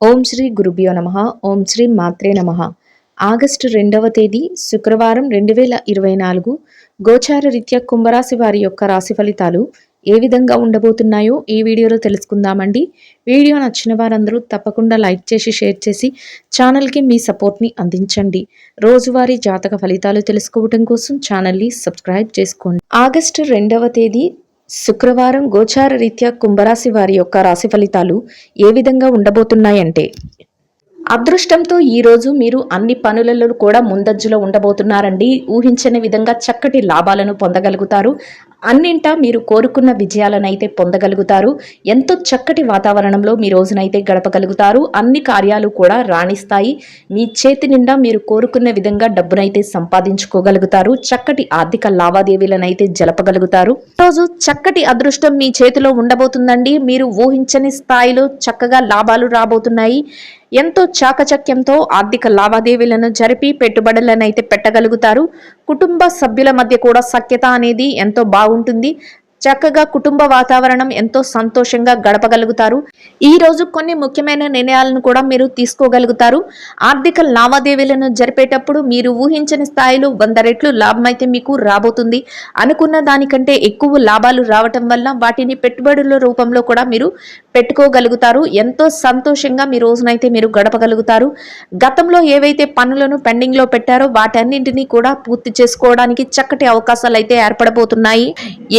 ఓం శ్రీ గురుభ్యో నమః. ఓం శ్రీ మాత్రే నమః. ఆగస్టు 2వ తేదీ శుక్రవారం 2024 గోచార రీత్యా కుంభరాశి వారి యొక్క రాశి ఫలితాలు ఏ విధంగా ఉండబోతున్నాయో ఈ వీడియోలో తెలుసుకుందామండి. వీడియో నచ్చిన వారందరూ తప్పకుండా లైక్ చేసి షేర్ చేసి ఛానల్కి మీ సపోర్ట్ని అందించండి. రోజువారీ జాతక ఫలితాలు తెలుసుకోవడం కోసం ఛానల్ని సబ్స్క్రైబ్ చేసుకోండి. ఆగస్టు 2వ తేదీ శుక్రవారం గోచార రీత్యా కుంభరాశి వారి యొక్క రాశి ఫలితాలు ఏ విధంగా ఉండబోతున్నాయంటే, అదృష్టంతో ఈరోజు మీరు అన్ని పనులలో కూడా ముందంజలో ఉండబోతున్నారండి. ఊహించని విధంగా చక్కటి లాభాలను పొందగలుగుతారు. అన్నింటా మీరు కోరుకున్న విజయాలను అయితే పొందగలుగుతారు. ఎంతో చక్కటి వాతావరణంలో మీ రోజునైతే గడపగలుగుతారు. అన్ని కార్యాలు కూడా రాణిస్తాయి. మీ చేతి నిండా మీరు కోరుకున్న విధంగా డబ్బునైతే సంపాదించుకోగలుగుతారు. చక్కటి ఆర్థిక లావాదేవీలను అయితే జలపగలుగుతారు. రోజు చక్కటి అదృష్టం మీ చేతిలో ఉండబోతుందండి. మీరు ఊహించని స్థాయిలో చక్కగా లాభాలు రాబోతున్నాయి. ఎంతో చాకచక్యంతో ఆర్థిక లావాదేవీలను జరిపి పెట్టుబడులను అయితే పెట్టగలుగుతారు. కుటుంబ సభ్యుల మధ్య కూడా సఖ్యత అనేది ఎంతో బాగుంటుంది. చక్కగా కుటుంబ వాతావరణం ఎంతో సంతోషంగా గడపగలుగుతారు. ఈ రోజు కొన్ని ముఖ్యమైన నిర్ణయాలను కూడా మీరు తీసుకోగలుగుతారు. ఆర్థిక లావాదేవీలను జరిపేటప్పుడు మీరు ఊహించని స్థాయిలో 100 రెట్లు లాభం అయితే మీకు రాబోతుంది. అనుకున్న దానికంటే ఎక్కువ లాభాలు రావటం వల్ల వాటిని పెట్టుబడుల రూపంలో కూడా మీరు పెట్టుకోగలుగుతారు. ఎంతో సంతోషంగా మీ రోజునైతే మీరు గడపగలుగుతారు. గతంలో ఏవైతే పనులను పెండింగ్ లో పెట్టారో వాటన్నింటినీ కూడా పూర్తి చేసుకోవడానికి చక్కటి అవకాశాలు అయితే ఏర్పడబోతున్నాయి.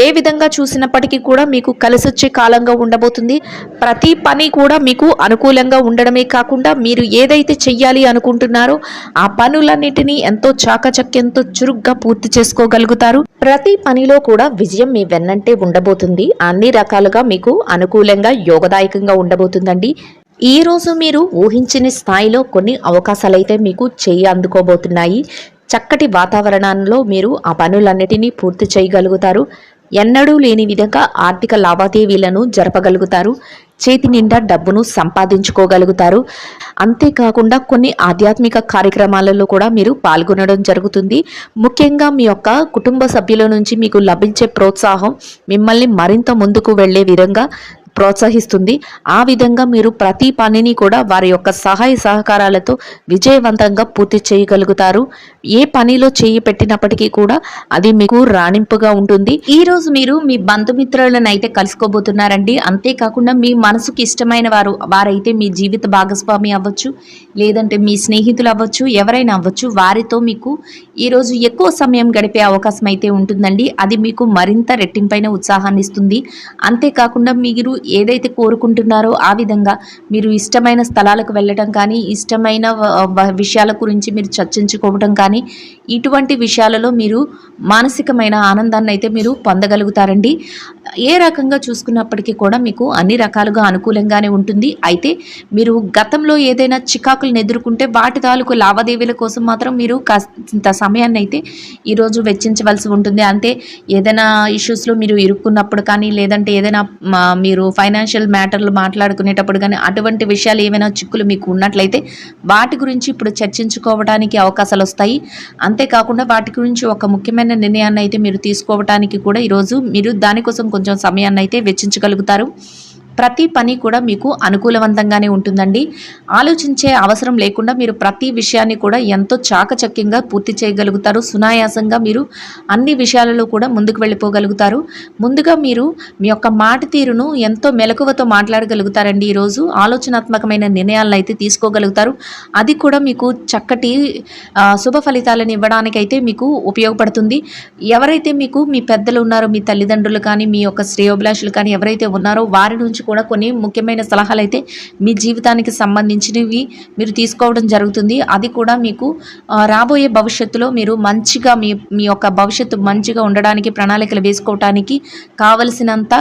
ఏ విధంగా చూసినప్పటికీ కూడా మీకు కలిసొచ్చే కాలంగా ఉండబోతుంది. ప్రతి పని కూడా మీకు అనుకూలంగా ఉండడమే కాకుండా మీరు ఏదైతే చెయ్యాలి అనుకుంటున్నారో ఆ పనులన్నిటినీ ఎంతో చాకచక్యంతో చురుగ్గా పూర్తి చేసుకోగలుగుతారు. ప్రతి పనిలో కూడా విజయం మీ వెన్నంటే ఉండబోతుంది. అన్ని రకాలుగా మీకు అనుకూలంగా యోగదాయకంగా ఉండబోతుందండి. ఈ రోజు మీరు ఊహించని స్థాయిలో కొన్ని అవకాశాలైతే మీకు అందుకోబోతున్నాయి. చక్కటి వాతావరణంలో మీరు ఆ పనులన్నిటినీ పూర్తి చేయగలుగుతారు. ఎన్నడూ లేని విధంగా ఆర్థిక లావాదేవీలను జరపగలుగుతారు. చేతి నిండా డబ్బును సంపాదించుకోగలుగుతారు. అంతేకాకుండా కొన్ని ఆధ్యాత్మిక కార్యక్రమాలలో కూడా మీరు పాల్గొనడం జరుగుతుంది. ముఖ్యంగా మీ యొక్క కుటుంబ సభ్యుల నుంచి మీకు లభించే ప్రోత్సాహం మిమ్మల్ని మరింత ముందుకు వెళ్లే విధంగా ప్రోత్సహిస్తుంది. ఆ విధంగా మీరు ప్రతి పనిని కూడా వారి యొక్క సహాయ సహకారాలతో విజయవంతంగా పూర్తి చేయగలుగుతారు. ఏ పనిలో చేయి పెట్టినప్పటికీ కూడా అది మీకు రాణింపుగా ఉంటుంది. ఈ రోజు మీరు మీ బంధుమిత్రులను అయితే కలుసుకోబోతున్నారండి. అంతేకాకుండా మీ మనసుకి ఇష్టమైన వారైతే మీ జీవిత భాగస్వామి అవ్వచ్చు, లేదంటే మీ స్నేహితులు అవ్వచ్చు, ఎవరైనా అవ్వచ్చు. వారితో మీకు ఈరోజు ఎక్కువ సమయం గడిపే అవకాశం అయితే ఉంటుందండి. అది మీకు మరింత రెట్టింపైన ఉత్సాహాన్ని ఇస్తుంది. అంతేకాకుండా మీరు ఏదైతే కోరుకుంటున్నారో ఆ విధంగా మీరు ఇష్టమైన స్థలాలకు వెళ్ళటం కానీ, ఇష్టమైన విషయాల గురించి మీరు చర్చించుకోవడం కానీ, ఇటువంటి విషయాలలో మీరు మానసికమైన ఆనందాన్ని అయితే మీరు పొందగలుగుతారండి. ఏ రకంగా చూసుకున్నప్పటికీ కూడా మీకు అన్ని రకాలుగా అనుకూలంగానే ఉంటుంది. అయితే మీరు గతంలో ఏదైనా చికాకులను ఎదుర్కొంటే వాటి తాలూకు లావాదేవీల కోసం మాత్రం మీరు కాస్త సమయాన్ని అయితే ఈరోజు వెచ్చించవలసి ఉంటుంది. అంతే ఏదైనా ఇష్యూస్లో మీరు ఇరుక్కున్నప్పుడు కానీ, లేదంటే ఏదైనా మీరు ఫైనాన్షియల్ మ్యాటర్లు మాట్లాడుకునేటప్పుడు కానీ, అటువంటి విషయాలు ఏమైనా చిక్కులు మీకు ఉన్నట్లయితే వాటి గురించి ఇప్పుడు చర్చించుకోవడానికి అవకాశాలు వస్తాయి. అంతేకాకుండా వాటి గురించి ఒక ముఖ్యమైన నిర్ణయాన్ని అయితే మీరు తీసుకోవడానికి కూడా ఈరోజు మీరు దానికోసం కొంచెం సమయాన్ని అయితే వెచ్చించగలుగుతారు. ప్రతి పని కూడా మీకు అనుకూలవంతంగానే ఉంటుందండి. ఆలోచించే అవసరం లేకుండా మీరు ప్రతి విషయాన్ని కూడా ఎంతో చాకచక్యంగా పూర్తి చేయగలుగుతారు. సునాయాసంగా మీరు అన్ని విషయాలలో కూడా ముందుకు వెళ్ళిపోగలుగుతారు. ముందుగా మీరు మీ యొక్క మాట తీరును ఎంతో మెలకువతో మాట్లాడగలుగుతారండి. ఈరోజు ఆలోచనాత్మకమైన నిర్ణయాలను అయితే తీసుకోగలుగుతారు. అది కూడా మీకు చక్కటి శుభ ఫలితాలను ఇవ్వడానికైతే మీకు ఉపయోగపడుతుంది. ఎవరైతే మీకు మీ పెద్దలు ఉన్నారో, మీ తల్లిదండ్రులు కానీ, మీ యొక్క శ్రేయోభిలాషులు కానీ ఎవరైతే ఉన్నారో వారి నుంచి కూడా కొన్ని ముఖ్యమైన సలహాలు అయితే మీ జీవితానికి సంబంధించినవి మీరు తీసుకోవడం జరుగుతుంది. అది కూడా మీకు రాబోయే భవిష్యత్తులో మీరు మంచిగా మీ యొక్క భవిష్యత్తు మంచిగా ఉండడానికి, ప్రణాళికలు వేసుకోవడానికి కావలసినంత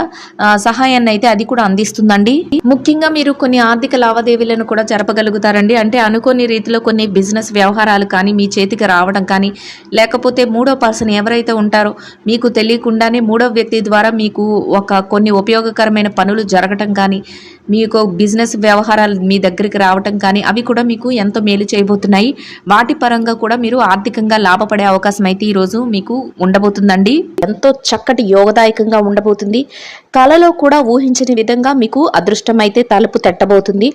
సహాయాన్ని అయితే అది కూడా అందిస్తుందండి. ముఖ్యంగా మీరు కొన్ని ఆర్థిక లావాదేవీలను కూడా జరపగలుగుతారండి. అంటే అనుకోని రీతిలో కొన్ని బిజినెస్ వ్యవహారాలు కానీ మీ చేతికి రావడం కానీ, లేకపోతే మూడో పర్సన్ ఎవరైతే ఉంటారో మీకు తెలియకుండానే మూడో వ్యక్తి ద్వారా మీకు కొన్ని ఉపయోగకరమైన పనులు జరగడం కానీ, మీకు బిజినెస్ వ్యవహారాలు మీ దగ్గరికి రావటం కానీ అవి కూడా మీకు ఎంతో మేలు చేయబోతున్నాయి. వాటి పరంగా కూడా మీరు ఆర్థికంగా లాభపడే అవకాశం అయితే ఈరోజు మీకు ఉండబోతుందండి. ఎంతో చక్కటి యోగదాయకంగా ఉండబోతుంది. కళలో కూడా ఊహించని విధంగా మీకు అదృష్టం అయితే తలుపు తట్టబోతుంది.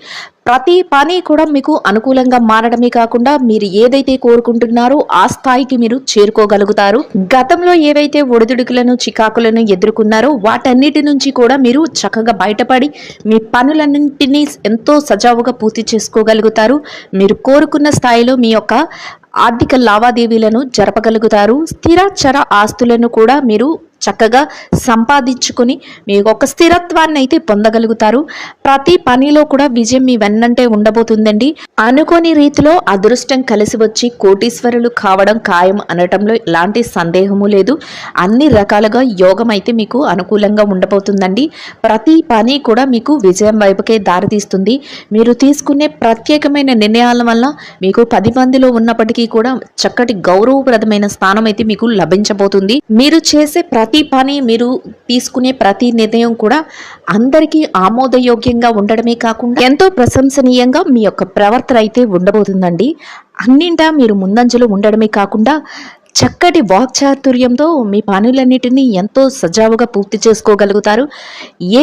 ప్రతి పని కూడా మీకు అనుకూలంగా మారడమే కాకుండా మీరు ఏదైతే కోరుకుంటున్నారో ఆ స్థాయికి మీరు చేరుకోగలుగుతారు. గతంలో ఏవైతే ఒడిదుడుకులను చికాకులను ఎదుర్కొన్నారో వాటన్నిటి నుంచి కూడా మీరు చక్కగా బయటపడి మీ పనులన్నింటినీ ఎంతో సజావుగా పూర్తి చేసుకోగలుగుతారు. మీరు కోరుకున్న స్థాయిలో మీ యొక్క ఆర్థిక లావాదేవీలను జరపగలుగుతారు. స్థిర చర ఆస్తులను కూడా మీరు చక్కగా సంపాదించుకుని మీ ఒక స్థిరత్వాన్ని అయితే పొందగలుగుతారు. ప్రతి పనిలో కూడా విజయం మీ వెన్నంటే ఉండబోతుందండి. అనుకోని రీతిలో అదృష్టం కలిసి వచ్చి కోటీశ్వరులు కావడం ఖాయం అనటంలో ఎలాంటి సందేహము లేదు. అన్ని రకాలుగా యోగం అయితే మీకు అనుకూలంగా ఉండబోతుందండి. ప్రతి పని కూడా మీకు విజయం వైపుకే దారితీస్తుంది. మీరు తీసుకునే ప్రత్యేకమైన నిర్ణయాల వల్ల మీకు 10 మందిలో ఉన్నప్పటికీ కూడా చక్కటి గౌరవప్రదమైన స్థానం అయితే మీకు లభించబోతుంది. మీరు చేసే ప్రతి పని, మీరు తీసుకునే ప్రతి నిర్ణయం కూడా అందరికీ ఆమోదయోగ్యంగా ఉండడమే కాకుండా ఎంతో ప్రశంసనీయంగా మీ యొక్క ప్రవర్తన అయితే ఉండబోతుందండి. అన్నింటా మీరు ముందంజలో ఉండడమే కాకుండా చక్కటి వాక్చాతుర్యంతో మీ పనులన్నిటినీ ఎంతో సజావుగా పూర్తి చేసుకోగలుగుతారు.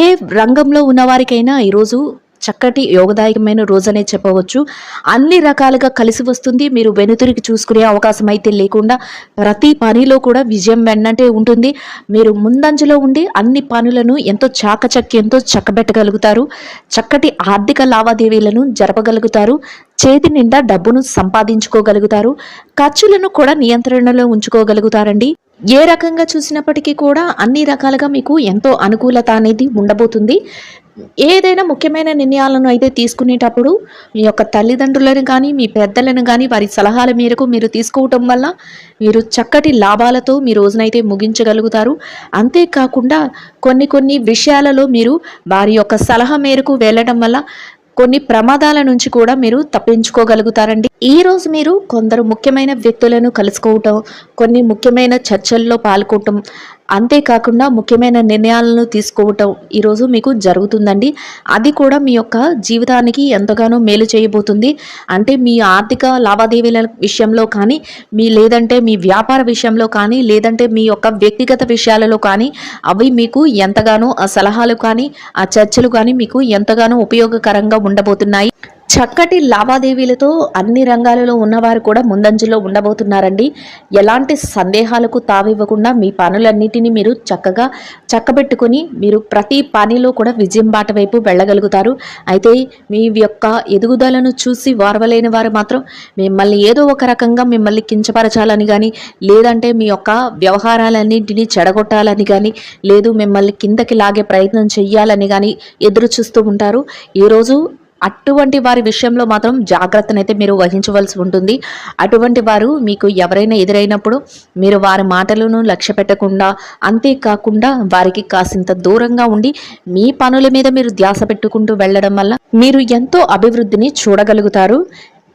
ఏ రంగంలో ఉన్నవారికైనా ఈరోజు చక్కటి యోగదాయకమైన రోజనే చెప్పవచ్చు. అన్ని రకాలుగా కలిసి వస్తుంది. మీరు వెనుతిరిగి చూసుకునే అవకాశం అయితే లేకుండా ప్రతి పనిలో కూడా విజయం వెన్నంటే ఉంటుంది. మీరు ముందంజలో ఉండి అన్ని పనులను ఎంతో చాకచక్యంతో చక్కబెట్టగలుగుతారు. చక్కటి ఆర్థిక లావాదేవీలను జరపగలుగుతారు. చేతి నిండా డబ్బును సంపాదించుకోగలుగుతారు. ఖర్చులను కూడా నియంత్రణలో ఉంచుకోగలుగుతారండి. ఏ రకంగా చూసినప్పటికీ కూడా అన్ని రకాలుగా మీకు ఎంతో అనుకూలత అనేది ఉండబోతుంది. ఏదైనా ముఖ్యమైన నిర్ణయాలను అయితే తీసుకునేటప్పుడు మీ యొక్క తల్లిదండ్రులను కానీ మీ పెద్దలను కానీ వారి సలహాల మేరకు మీరు తీసుకోవటం వల్ల మీరు చక్కటి లాభాలతో మీ రోజునైతే ముగించగలుగుతారు. అంతేకాకుండా కొన్ని విషయాలలో మీరు వారి యొక్క సలహా మేరకు వెళ్ళడం వల్ల కొన్ని ప్రమాదాల నుంచి కూడా మీరు తప్పించుకోగలుగుతారండి. ఈ రోజు మీరు కొందరు ముఖ్యమైన వ్యక్తులను కలుసుకోవటం, కొన్ని ముఖ్యమైన చర్చల్లో పాల్గొనటం, అంతేకాకుండా ముఖ్యమైన నిర్ణయాలను తీసుకోవటం ఈరోజు మీకు జరుగుతుందండి. అది కూడా మీ యొక్క జీవితానికి ఎంతగానో మేలు చేయబోతుంది. అంటే మీ ఆర్థిక లావాదేవీల విషయంలో కానీ, లేదంటే మీ వ్యాపార విషయంలో కానీ, లేదంటే మీ యొక్క వ్యక్తిగత విషయాలలో కానీ అవి మీకు ఎంతగానో ఆ సలహాలు కానీ ఆ చర్చలు కానీ మీకు ఎంతగానో ఉపయోగకరంగా ఉండబోతున్నాయి. చక్కటి లావాదేవీలతో అన్ని రంగాలలో ఉన్నవారు కూడా ముందంజలో ఉండబోతున్నారండి. ఎలాంటి సందేహాలకు తావివ్వకుండా మీ పనులన్నిటినీ మీరు చక్కగా చక్కబెట్టుకొని మీరు ప్రతి పనిలో కూడా విజయం బాట వైపు వెళ్ళగలుగుతారు. అయితే మీ యొక్క ఎదుగుదలను చూసి వారవలేని వారు మాత్రం మిమ్మల్ని ఏదో ఒక రకంగా మిమ్మల్ని కించపరచాలని కానీ, లేదంటే మీ యొక్క వ్యవహారాలన్నింటినీ చెడగొట్టాలని కానీ, లేదు మిమ్మల్ని కిందకి లాగే ప్రయత్నం చెయ్యాలని కానీ ఎదురు చూస్తూ ఉంటారు. ఈరోజు అటువంటి వారి విషయంలో మాత్రం జాగ్రత్తనైతే మీరు వహించవలసి ఉంటుంది. అటువంటి వారు మీకు ఎవరైనా ఎదురైనప్పుడు మీరు వారి మాటలను లక్ష్య పెట్టకుండా, అంతేకాకుండా వారికి కాసింత దూరంగా ఉండి మీ పనుల మీద మీరు ధ్యాస పెట్టుకుంటూ వెళ్ళడం వల్ల మీరు ఎంతో అభివృద్ధిని చూడగలుగుతారు.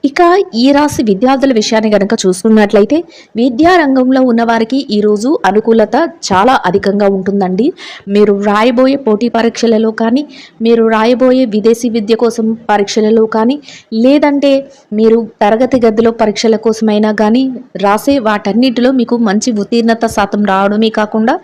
ఇక ఈ రాశి విద్యార్థుల విషయాన్ని గనక చూసుకున్నట్లయితే విద్యారంగంలో ఉన్నవారికి ఈరోజు అనుకూలత చాలా అధికంగా ఉంటుందండి. మీరు రాయబోయే పోటీ పరీక్షలలో కానీ, మీరు రాయబోయే విదేశీ విద్య కోసం పరీక్షలలో కానీ, లేదంటే మీరు తరగతి గదిలో పరీక్షల కోసమైనా కానీ రాసే వాటన్నిటిలో మీకు మంచి ఉత్తీర్ణత శాతం రావడమే కాకుండా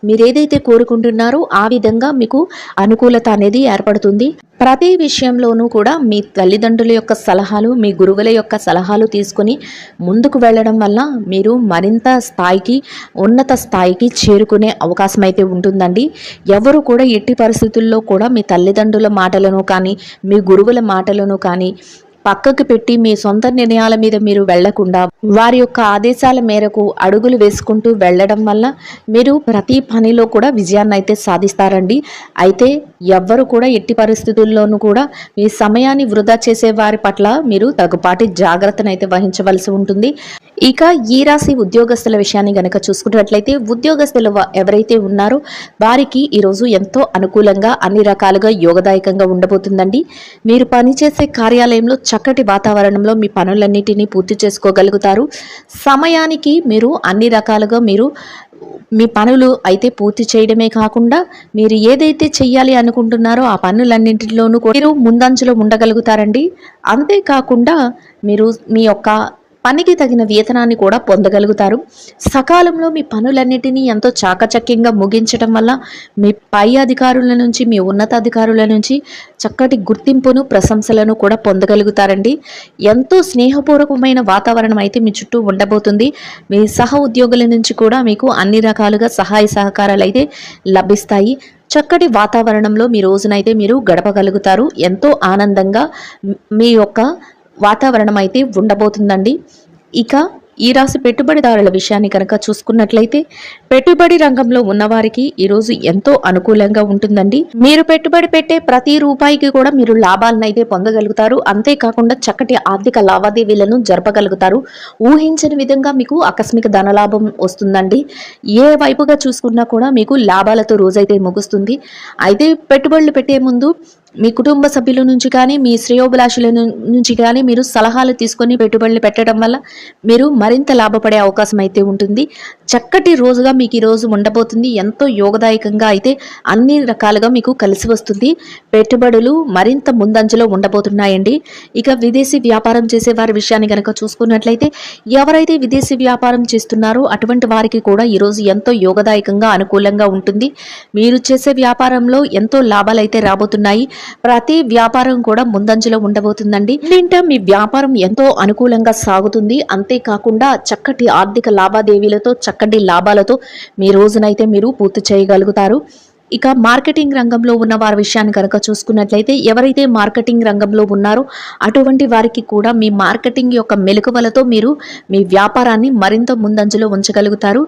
మీరు ఏదైతే కోరుకుంటున్నారో ఆ విధంగా మీకు అనుకూలత అనేది ఏర్పడుతుంది. ప్రతి విషయంలోనూ కూడా మీ తల్లిదండ్రుల యొక్క సలహాలు, మీ గురువుల యొక్క సలహాలు తీసుకొని ముందుకు వెళ్ళడం వల్ల మీరు మరింత స్థాయికి, ఉన్నత స్థాయికి చేరుకునే అవకాశం అయితే ఉంటుందండి. ఎవరు కూడా ఎట్టి పరిస్థితుల్లో కూడా మీ తల్లిదండ్రుల మాటలను కానీ, మీ గురువుల మాటలను కానీ పక్కకు పెట్టి మీ సొంత నిర్ణయాల మీద మీరు వెళ్లకుండా వారి యొక్క ఆదేశాల మేరకు అడుగులు వేసుకుంటూ వెళ్ళడం వల్ల మీరు ప్రతి పనిలో కూడా విజయాన్ని అయితే సాధిస్తారండి. అయితే ఎవ్వరు కూడా ఎట్టి పరిస్థితుల్లోనూ కూడా మీ సమయాన్ని వృధా చేసే వారి పట్ల మీరు తగుపాటి జాగ్రత్తను అయితే వహించవలసి ఉంటుంది. ఇక ఈ రాశి ఉద్యోగస్తుల విషయాన్ని గనక చూసుకున్నట్లయితే ఉద్యోగస్తులు ఎవరైతే ఉన్నారో వారికి ఈరోజు ఎంతో అనుకూలంగా అన్ని రకాలుగా యోగదాయకంగా ఉండబోతుందండి. మీరు పనిచేసే కార్యాలయంలో చక్కటి వాతావరణంలో మీ పనులన్నిటినీ పూర్తి చేసుకోగలుగుతారు. సమయానికి మీరు అన్ని రకాలుగా మీ పనులు అయితే పూర్తి చేయడమే కాకుండా మీరు ఏదైతే చెయ్యాలి అనుకుంటున్నారో ఆ పనులన్నింటిలోనూ మీరు ముందంజలో ఉండగలుగుతారండి. అంతేకాకుండా మీరు మీ యొక్క పనికి తగిన వేతనాన్ని కూడా పొందగలుగుతారు. సకాలంలో మీ పనులన్నిటినీ ఎంతో చాకచక్యంగా ముగించడం వల్ల మీ పై అధికారుల నుంచి, మీ ఉన్నతాధికారుల నుంచి చక్కటి గుర్తింపును, ప్రశంసలను కూడా పొందగలుగుతారండి. ఎంతో స్నేహపూర్వకమైన వాతావరణం అయితే మీ చుట్టూ ఉండబోతుంది. మీ సహ ఉద్యోగుల నుంచి కూడా మీకు అన్ని రకాలుగా సహాయ సహకారాలు అయితే లభిస్తాయి. చక్కటి వాతావరణంలో మీ రోజునైతే మీరు గడపగలుగుతారు. ఎంతో ఆనందంగా మీ యొక్క వాతావరణం అయితే ఉండబోతుందండి. ఇక ఈ రాశి పెట్టుబడిదారుల విషయాన్ని కనుక చూసుకున్నట్లయితే పెట్టుబడి రంగంలో ఉన్నవారికి ఈరోజు ఎంతో అనుకూలంగా ఉంటుందండి. మీరు పెట్టుబడి పెట్టే ప్రతి రూపాయికి కూడా మీరు లాభాలను అయితే పొందగలుగుతారు. అంతేకాకుండా చక్కటి ఆర్థిక లావాదేవీలను జరపగలుగుతారు. ఊహించని విధంగా మీకు ఆకస్మిక ధనలాభం వస్తుందండి. ఏ వైపుగా చూసుకున్నా కూడా మీకు లాభాలతో రోజైతే ముగుస్తుంది. అయితే పెట్టుబడులు పెట్టే ముందు మీ కుటుంబ సభ్యుల నుంచి కానీ, మీ శ్రేయోభిలాషుల నుంచి కానీ మీరు సలహాలు తీసుకొని పెట్టుబడులు పెట్టడం వల్ల మీరు మరింత లాభపడే అవకాశం అయితే ఉంటుంది. చక్కటి రోజుగా మీకు ఈ రోజు ఉండబోతుంది. ఎంతో యోగదాయకంగా అయితే అన్ని రకాలుగా మీకు కలిసి వస్తుంది. పెట్టుబడులు మరింత ముందంజలో ఉండబోతున్నాయండి. ఇక విదేశీ వ్యాపారం చేసే వారి విషయాన్ని కనుక చూసుకున్నట్లయితే ఎవరైతే విదేశీ వ్యాపారం చేస్తున్నారో అటువంటి వారికి కూడా ఈరోజు ఎంతో యోగదాయకంగా అనుకూలంగా ఉంటుంది. మీరు చేసే వ్యాపారంలో ఎంతో లాభాలు అయితే రాబోతున్నాయి. ప్రతి వ్యాపారం కూడా ముందంజలో ఉండబోతుందండి. దీంట్లో మీ వ్యాపారం ఎంతో అనుకూలంగా సాగుతుంది. అంతేకాకుండా చక్కటి ఆర్థిక లావాదేవీలతో, చక్కటి లాభాలతో మీ రోజునైతే మీరు పూర్తి చేయగలుగుతారు. ఇక మార్కెటింగ్ రంగంలో ఉన్న వారి విషయాన్ని కనుక చూసుకున్నట్లయితే ఎవరైతే మార్కెటింగ్ రంగంలో ఉన్నారో అటువంటి వారికి కూడా మీ మార్కెటింగ్ యొక్క మెలకువలతో మీరు మీ వ్యాపారాన్ని మరింత ముందంజలో ఉంచగలుగుతారు.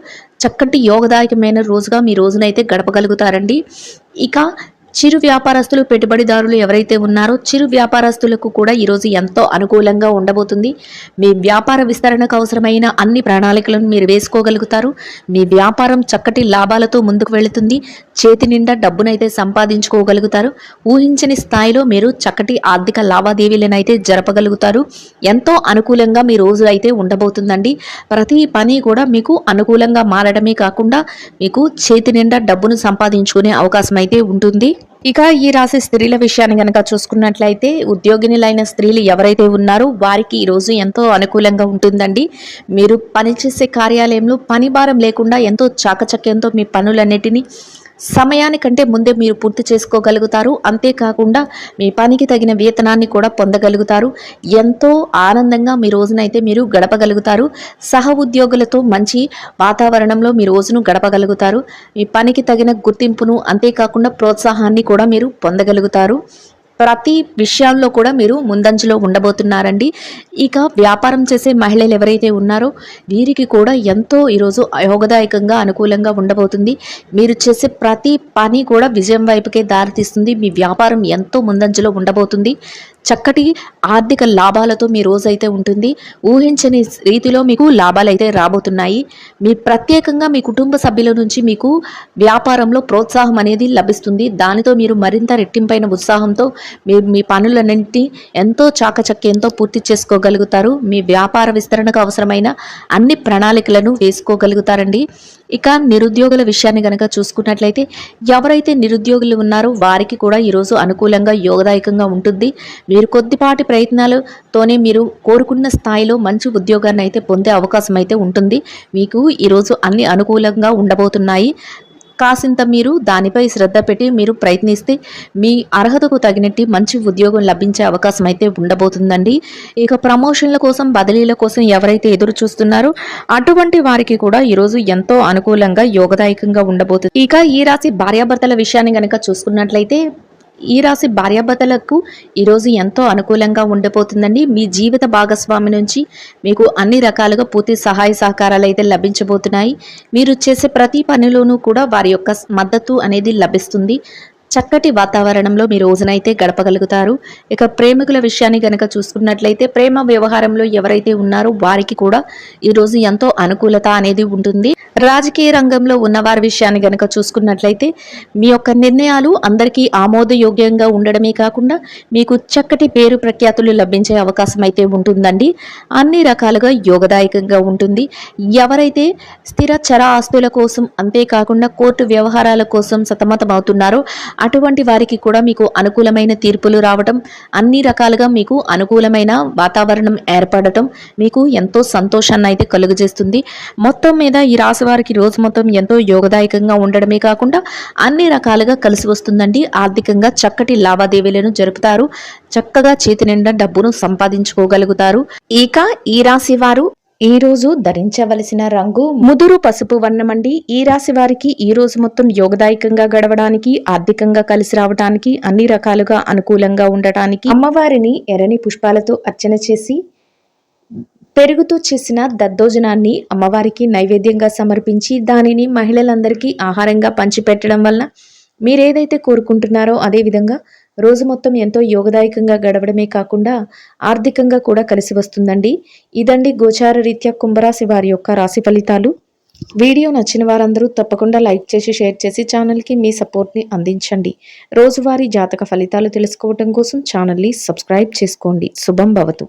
చక్కటి యోగదాయకమైన రోజుగా మీ రోజునైతే గడపగలుగుతారండి. ఇక చిరు వ్యాపారస్తులు, పెట్టుబడిదారులు ఎవరైతే ఉన్నారో చిరు వ్యాపారస్తులకు కూడా ఈరోజు ఎంతో అనుకూలంగా ఉండబోతుంది. మీ వ్యాపార విస్తరణకు అవసరమైన అన్ని ప్రణాళికలను మీరు వేసుకోగలుగుతారు. మీ వ్యాపారం చక్కటి లాభాలతో ముందుకు వెళుతుంది. చేతి నిండా డబ్బునైతే సంపాదించుకోగలుగుతారు. ఊహించని స్థాయిలో మీరు చక్కటి ఆర్థిక లావాదేవీలను అయితే జరపగలుగుతారు. ఎంతో అనుకూలంగా మీ రోజు అయితే ఉండబోతుందండి. ప్రతి పని కూడా మీకు అనుకూలంగా మారడమే కాకుండా మీకు చేతి నిండా డబ్బును సంపాదించుకునే అవకాశం అయితే ఉంటుంది. ఇక ఈ రాశి స్త్రీల విషయాన్ని కనుక చూసుకున్నట్లయితే ఉద్యోగినులైన స్త్రీలు ఎవరైతే ఉన్నారో వారికి ఈరోజు ఎంతో అనుకూలంగా ఉంటుందండి. మీరు పనిచేసే కార్యాలయంలో పని భారం లేకుండా ఎంతో చాకచక్యంతో మీ పనులన్నిటినీ సమయానికంటే ముందే మీరు పూర్తి చేసుకోగలుగుతారు. అంతేకాకుండా మీ పనికి తగిన వేతనాన్ని కూడా పొందగలుగుతారు. ఎంతో ఆనందంగా మీ రోజునైతే మీరు గడపగలుగుతారు. సహ ఉద్యోగులతో మంచి వాతావరణంలో మీ రోజును గడపగలుగుతారు. మీ పనికి తగిన గుర్తింపును, అంతేకాకుండా ప్రోత్సాహాన్ని కూడా మీరు పొందగలుగుతారు. ప్రతి విషయాల్లో కూడా మీరు ముందంజలో ఉండబోతున్నారండి. ఇక వ్యాపారం చేసే మహిళలు ఎవరైతే ఉన్నారో వీరికి కూడా ఎంతో ఈరోజు యోగదాయకంగా అనుకూలంగా ఉండబోతుంది. మీరు చేసే ప్రతి పని కూడా విజయం వైపుకే దారితీస్తుంది. మీ వ్యాపారం ఎంతో ముందంజలో ఉండబోతుంది. చక్కటి ఆర్థిక లాభాలతో మీ రోజైతే ఉంటుంది. ఊహించని రీతిలో మీకు లాభాలు అయితే రాబోతున్నాయి. మీ ప్రత్యేకంగా మీ కుటుంబ సభ్యుల నుంచి మీకు వ్యాపారంలో ప్రోత్సాహం అనేది లభిస్తుంది. దానితో మీరు మరింత రెట్టింపైన ఉత్సాహంతో మీ పనులన్నింటినీ ఎంతో చాకచక్యంతో పూర్తి చేసుకోగలుగుతారు. మీ వ్యాపార విస్తరణకు అవసరమైన అన్ని ప్రణాళికలను వేసుకోగలుగుతారండి. ఇక నిరుద్యోగుల విషయాన్ని కనుక చూసుకున్నట్లయితే ఎవరైతే నిరుద్యోగులు ఉన్నారో వారికి కూడా ఈరోజు అనుకూలంగా యోగదాయకంగా ఉంటుంది. మీరు కొద్దిపాటి ప్రయత్నాలతోనే మీరు కోరుకున్న స్థాయిలో మంచి ఉద్యోగాన్ని అయితే పొందే అవకాశం అయితే ఉంటుంది. మీకు ఈరోజు అన్ని అనుకూలంగా ఉండబోతున్నాయి. కాసింత మీరు దానిపై శ్రద్ధ పెట్టి మీరు ప్రయత్నిస్తే మీ అర్హతకు తగినట్టు మంచి ఉద్యోగం లభించే అవకాశం అయితే ఉండబోతుందండి. ఇక ప్రమోషన్ల కోసం, బదిలీల కోసం ఎవరైతే ఎదురు చూస్తున్నారో అటువంటి వారికి కూడా ఈరోజు ఎంతో అనుకూలంగా యోగదాయకంగా ఉండబోతుంది. ఇక ఈ రాశి భార్యాభర్తల విషయాన్ని కనుక చూసుకున్నట్లయితే ఈ రాశి భార్యాభర్తలకు ఈరోజు ఎంతో అనుకూలంగా ఉండబోతుందండి. మీ జీవిత భాగస్వామి నుంచి మీకు అన్ని రకాలుగా పూర్తి సహాయ సహకారాలు అయితే లభించబోతున్నాయి. మీరు చేసే ప్రతి పనిలోనూ కూడా వారి యొక్క మద్దతు అనేది లభిస్తుంది. చక్కటి వాతావరణంలో మీ రోజునైతే గడపగలుగుతారు. ఇక ప్రేమికుల విషయాన్ని గనక చూసుకున్నట్లయితే ప్రేమ వ్యవహారంలో ఎవరైతే ఉన్నారో వారికి కూడా ఈరోజు ఎంతో అనుకూలత అనేది ఉంటుంది. రాజకీయ రంగంలో ఉన్నవారి విషయాన్ని గనక చూసుకున్నట్లయితే మీ యొక్క నిర్ణయాలు అందరికీ ఆమోదయోగ్యంగా ఉండడమే కాకుండా మీకు చక్కటి పేరు ప్రఖ్యాతులు లభించే అవకాశం అయితే ఉంటుందండి. అన్ని రకాలుగా యోగదాయకంగా ఉంటుంది. ఎవరైతే స్థిర చర ఆస్తుల కోసం, అంతేకాకుండా కోర్టు వ్యవహారాల కోసం సతమతమవుతున్నారో అటువంటి వారికి కూడా మీకు అనుకూలమైన తీర్పులు రావటం, అన్ని రకాలుగా మీకు అనుకూలమైన వాతావరణం ఏర్పడటం మీకు ఎంతో సంతోషాన్ని అయితే కలుగజేస్తుంది. మొత్తం మీద ఈ రాశి వారికి రోజు మొత్తం ఎంతో యోగదాయకంగా ఉండడమే కాకుండా అన్ని రకాలుగా కలిసి వస్తుందండి. ఆర్థికంగా చక్కటి లావాదేవీలను జరుపుతారు. చక్కగా చేతి నిండా డబ్బును సంపాదించుకోగలుగుతారు. ఇక ఈ రాశి వారు ఈ రోజు ధరించవలసిన రంగు ముదురు పసుపు వర్ణమండి. ఈ రాశి వారికి ఈ రోజు మొత్తం యోగదాయకంగా గడవడానికి, ఆర్థికంగా కలిసి రావడానికి, అన్ని రకాలుగా అనుకూలంగా ఉండటానికి అమ్మవారిని ఎర్రని పుష్పాలతో అర్చన చేసి పెరుగుతో చేసిన దద్దోజనాన్ని అమ్మవారికి నైవేద్యంగా సమర్పించి దానిని మహిళలందరికీ ఆహారంగా పంచిపెట్టడం వలన మీరేదైతే కోరుకుంటున్నారో అదే విధంగా రోజు మొత్తం ఎంతో యోగదాయకంగా గడవడమే కాకుండా ఆర్థికంగా కూడా కలిసి వస్తుందండి. ఇదండి గోచార రీత్యా కుంభరాశి వారి యొక్క రాశి ఫలితాలు. వీడియో నచ్చిన వారందరూ తప్పకుండా లైక్ చేసి షేర్ చేసి ఛానల్కి మీ సపోర్ట్ని అందించండి. రోజువారీ జాతక ఫలితాలు తెలుసుకోవడం కోసం ఛానల్ని సబ్స్క్రైబ్ చేసుకోండి. శుభం భవతు.